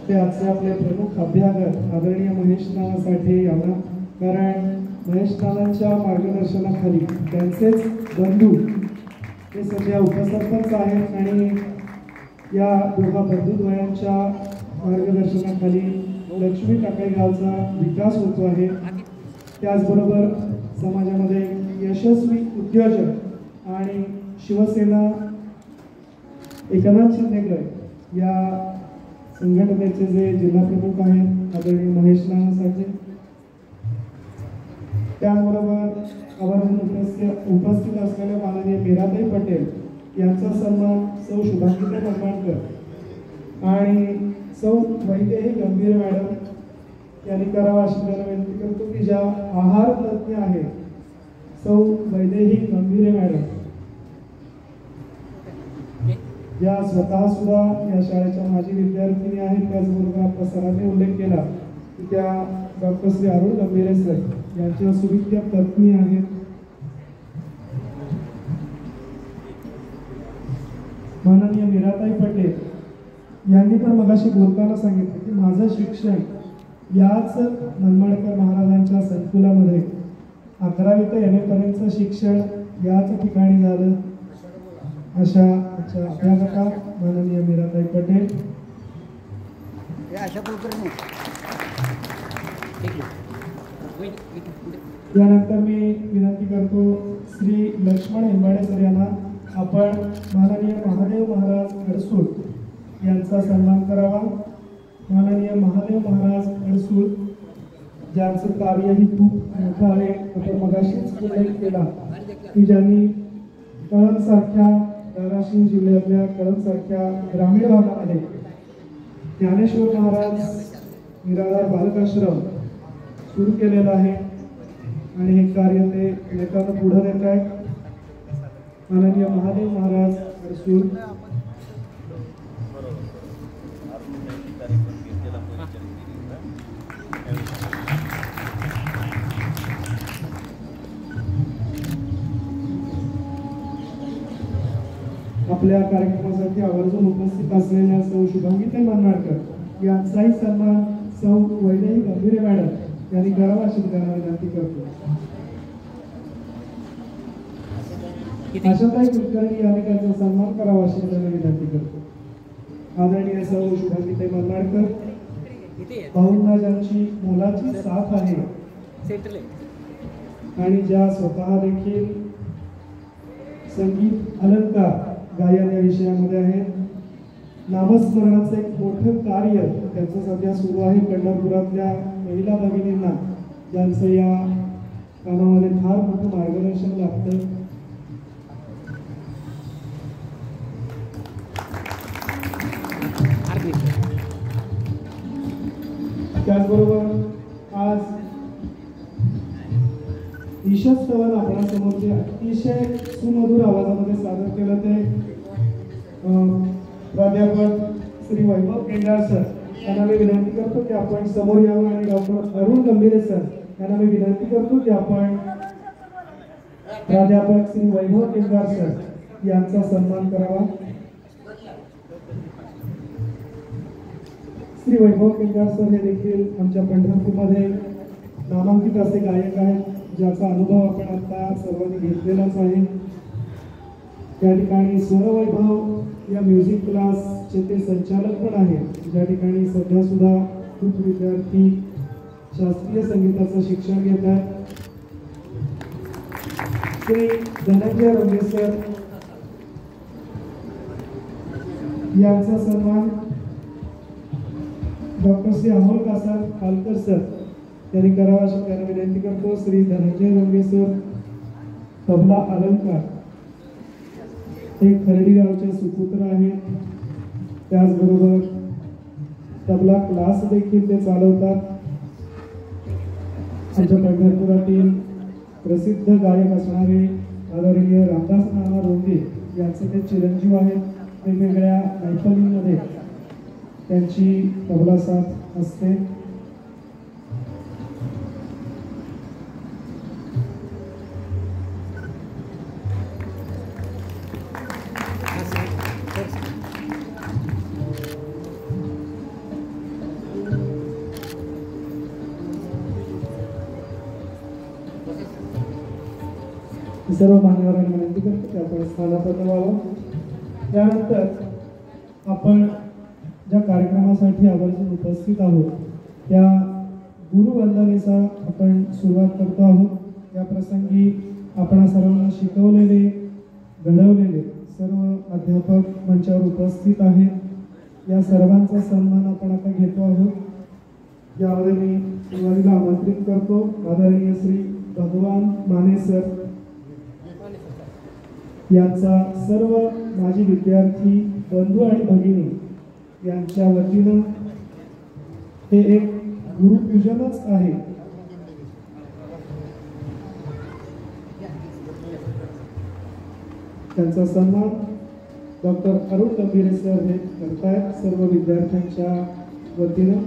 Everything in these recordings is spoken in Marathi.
ते आजचे आपले प्रमुख अभ्यागत आदरणीय महेश नाना साठे यांना, कारण महेश नानांच्या मार्गदर्शनाखाली त्यांचेच बंधू हे सध्या उपसरपंच आहेत आणि या दोघा बंधुद्वयांच्या मार्गदर्शनाखाली लक्ष्मी टाकळी गावचा विकास होतो आहे। त्याचबरोबर समाजामध्ये यशस्वी उद्योजक आणि शिवसेना एकनाथ शिंदेगड या संघटनेचे जे जिल्हा प्रमुख आहेत आदरणीय महेश नाना साठे, त्याचबरोबर आवर्जून उपस्थित असलेल्या माननीय मीराताई पटेल यांचा सन्मान सौ शुभांगी मनमाडकर आणि सौ वैदेही गंभीर मॅडम यांनी करावा अशी त्यांना विनंती करतो की ज्या आहार तज्ञ आहेत सौ वैदेही गंभीर मॅडम, या स्वतः सुद्धा या शाळेच्या माजी विद्यार्थिनी आहेत। त्याचबरोबर आपल्या सरांनी उल्लेख केला की त्या डॉक्टर श्री अरुण गंभीरे सर यांच्या सुविद्या पत्नी आहेत। माननीय मीराताई पटेल यांनी पण मगाशी बोलताना सांगितलं की माझं शिक्षण याच मनमाडकर महाराजांच्या संकुलामध्ये 11वी ते MA पर्यंतचं शिक्षण याच ठिकाणी झालं। अशा अभ्यागतात माननीय मीराताई पटेल यानंतर मी विनंती करतो श्री लक्ष्मण हेंबाडे सर यांना आपण माननीय महादेव महाराज अडसूळ यांचा सन्मान करावा। माननीय महादेव महाराज अडसूळ ज्यांचं कार्यही खूप मोठं आहे, आपण मगाशीच उल्लेख केला की ज्यांनी कळंबसारख्या धाराशिव जिल्ह्यातल्या कळंबसारख्या ग्रामीण भागामध्ये ज्ञानेश्वर महाराज निराधार बालकाश्रम सुरू केलेलं आहे आणि हे कार्य ते नेत्यानं पुढे देत आहेत। माननीय महादेव महाराज अडसूळ आपल्या कार्यक्रमासाठी आवर्जून उपस्थित असलेल्या सौ शुभांगी मनमाडकर यांचाही सन्मान सौ वैदेही गंभीरे मॅडम यांनी करावा अशी त्यांना विनंती करतो। आशाताई कुलकर्णी यांनी त्यांचा सन्मान करावा अशी त्यांना विनंती करतो। आदरणीय सौ शुभांगी मनमाडकर भाऊंना ज्यांची मुलाची साथ आहे आणि ज्या स्वतः देखील संगीत अलंकार गायन या विषयामध्ये आहे, नामस्मरणाचं एक मोठं कार्य त्यांचं सध्या सुरू आहे पंढरपुरातल्या महिला भगिनींना, ज्यांचं या कामामध्ये फार मोठं मार्गदर्शन लागतं। त्याचबरोबर आज ईशस्तवन आपणासमोर जे अतिशय सुमधुर आवाजामध्ये सादर केलं ते प्राध्यापक श्री वैभव केंद्रार सर यांना मी विनंती करतो की आपण समोर यावं आणि डॉक्टर अरुण गंभीरे सर यांना मी विनंती करतो की आपण प्राध्यापक श्री वैभव केंद्रार सर यांचा सन्मान करावा। श्री वैभव केंद्रार सर हे देखील आमच्या पंढरपूरमध्ये नामांकित असे गायक आहेत, ज्याचा अनुभव आपण आता सर्वांनी घेतलेलाच आहे। त्या ठिकाणी स्वरवैभव या म्युझिक क्लासचे ते संचालक पण आहेत, ज्या ठिकाणी सध्या सुद्धा खूप विद्यार्थी शास्त्रीय संगीताचं शिक्षण घेत आहेत। श्री धनंजय रंगे सर यांचा सन्मान डॉक्टर श्री अमोल कासार खालकर सर यांनी करावा अशी त्यांना विनंती करतो। श्री धनंजय रंगे सर तबला अलंकार हे खर्डी गावचे सुपुत्र आहेत, त्याचबरोबर तबला क्लास देखील ते चालवतात। आमच्या पंढरपुरातील प्रसिद्ध गायक असणारे आदरणीय रामदास नाना रोंगे यांचे ते चिरंजीव आहेत। वेगवेगळ्या मैफलींमध्ये त्यांची तबला साथ असते। सर्व मान्यवरांना विनंती करतो की आपण स्थानापन्न व्हावं. त्यानंतर आपण ज्या कार्यक्रमासाठी आवर्जून उपस्थित आहोत त्या गुरुवंदनेचा आपण सुरुवात करतो आहोत. या प्रसंगी आपण सर्वांना शिकवलेले घडवलेले सर्व अध्यापक मंचावर उपस्थित आहेत. या सर्वांचा सन्मान आपण आता घेतो आहोत. यामध्ये मी सुरुवातीला आमंत्रित करतो आदरणीय श्री भगवान माने सर यांचा सर्व माजी विद्यार्थी बंधू आणि भगिनी यांच्या वतीनं हे एक गुरुपूजनच आहे. त्यांचा सन्मान डॉक्टर अरुण गंभीरे सर हे करतायत सर्व विद्यार्थ्यांच्या वतीनं.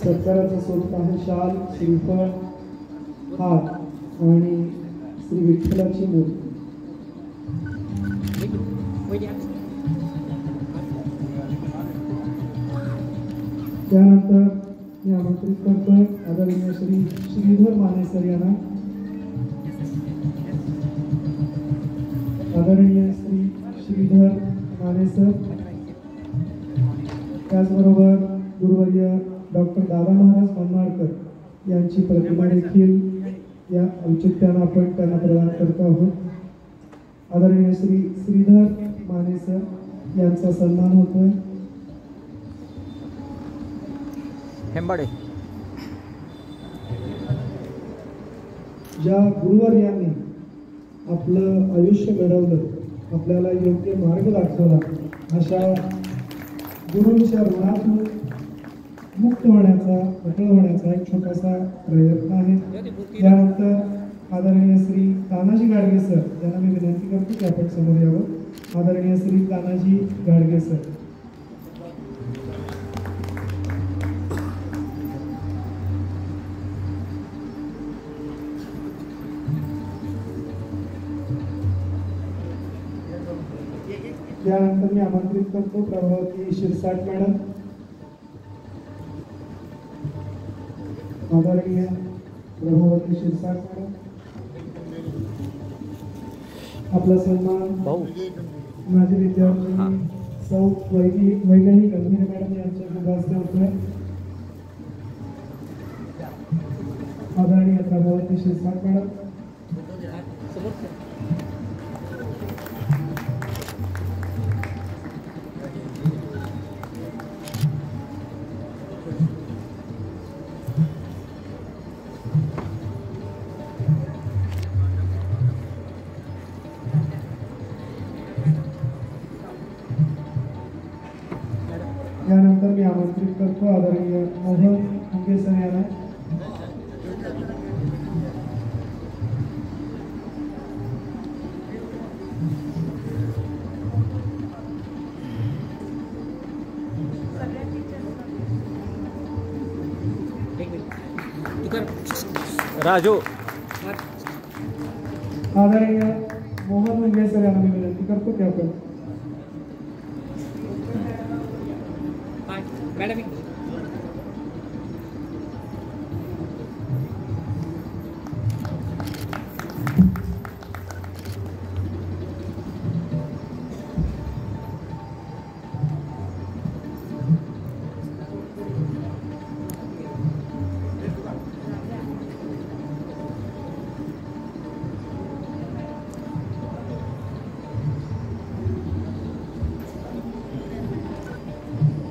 सत्काराचं स्वरूप आहे शाल, श्रीफळ, हार आणि श्री विठ्ठलाची मूर्ती. त्यानंतर मी आमंत्रित करतोय आदरणीय श्री श्रीधर माने सर यांना. आदरणीय श्री श्रीधर माने सर, त्याचबरोबर गुरुवर्य डॉक्टर दादा महाराज मनमाडकर यांची प्रतिमा देखील या औचित्यानं आपण त्यांना प्रदान करतो आहोत. आदरणीय श्री श्रीधर माने सर यांचा सन्मान होतोय. हेंबाडे ज्या गुरुवर्यांनी आपलं आयुष्य घडवलं, आपल्याला योग्य मार्ग दाखवला, अशा गुरूंच्या ऋणातून मुक्त होण्याचा, अटळ होण्याचा एक छोटासा प्रयत्न आहे. त्यानंतर आदरणीय श्री तानाजी गाडगे सर यांना मी विनंती करतो की आपण समोर यावं. आदरणीय श्री तानाजी गाडगे सर. त्यानंतर मी आमंत्रित करतो प्रभावती शिरसाट मॅडम. आदरणीय प्रभावती शिरसाट मॅडम. आपला सन्मान माझे विद्यार्थी सौ वैदेही गंभीर मॅडम यांच्या शुभास्ते होतोय. आदरणीय प्रभावती शिरसाट मॅडम. यानंतर मी आमंत्रित करतो आदरणीय मोहन मुंगे सर यांना. राजू आदरणीय मोहन मुंगे सर यांना मी विनंती करतो की आपण मॅडम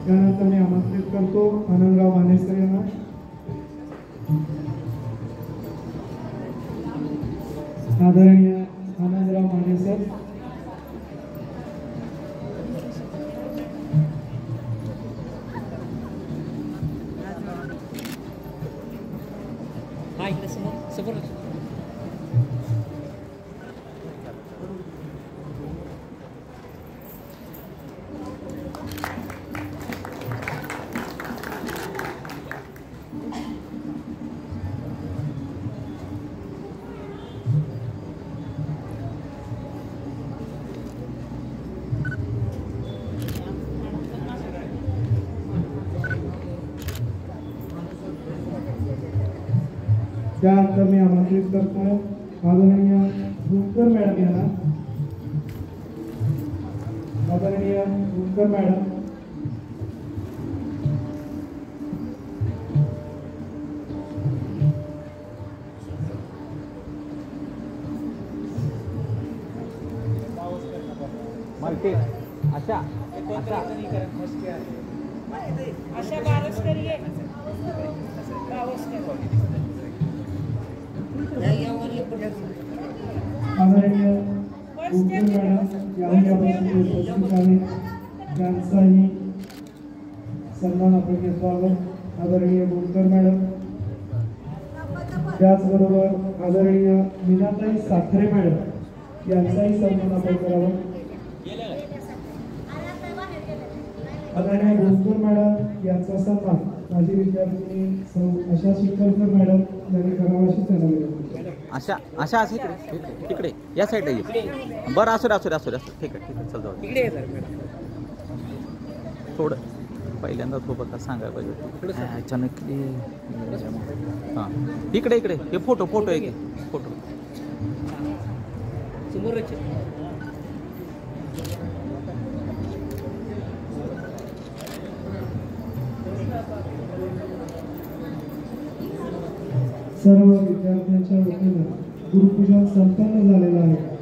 त्यानंतर मी आमंत्रित करतो आनंदराव मानेसकर यांना. आदरणीय आनंदराव मानेसर. त्यानंतर मी आमंत्रित करतोय आदरणीय रुमकर मॅडम यांना. आदरणीय रुमकर मॅडम मल्टी आशा आशा आशा बावस्कर ये आदरणीय रुमकर मॅडम याही याप्रसंगी उपस्थित आहेत. त्यांचाही सन्मान आपण घेतो आहोत. आदरणीय रुमकर मॅडम, त्याचबरोबर आदरणीय मीनाताई साखरे मॅडम यांचाही सन्मान आपण करावा. आदरणीय रुमकर मॅडम यांचा सन्मान माझी विद्यार्थिनी सौ आशा शिकरकर मॅडम यांनी करावा अशी त्यांना विनंती. आशा आशा असं इकडे तिकडे या साईडला ये. बरं असू दे असू दे असू दे ठीक आहे चल जाऊ. थोडं पहिल्यांदा सोबत सांगायला पाहिजे अचानक हां इकडे इकडे हे फोटो फोटो आहे की फोटो सर्व विद्यार्थ्यांच्या वतीनं गुरुपूजन संपन्न झालेलं आहे.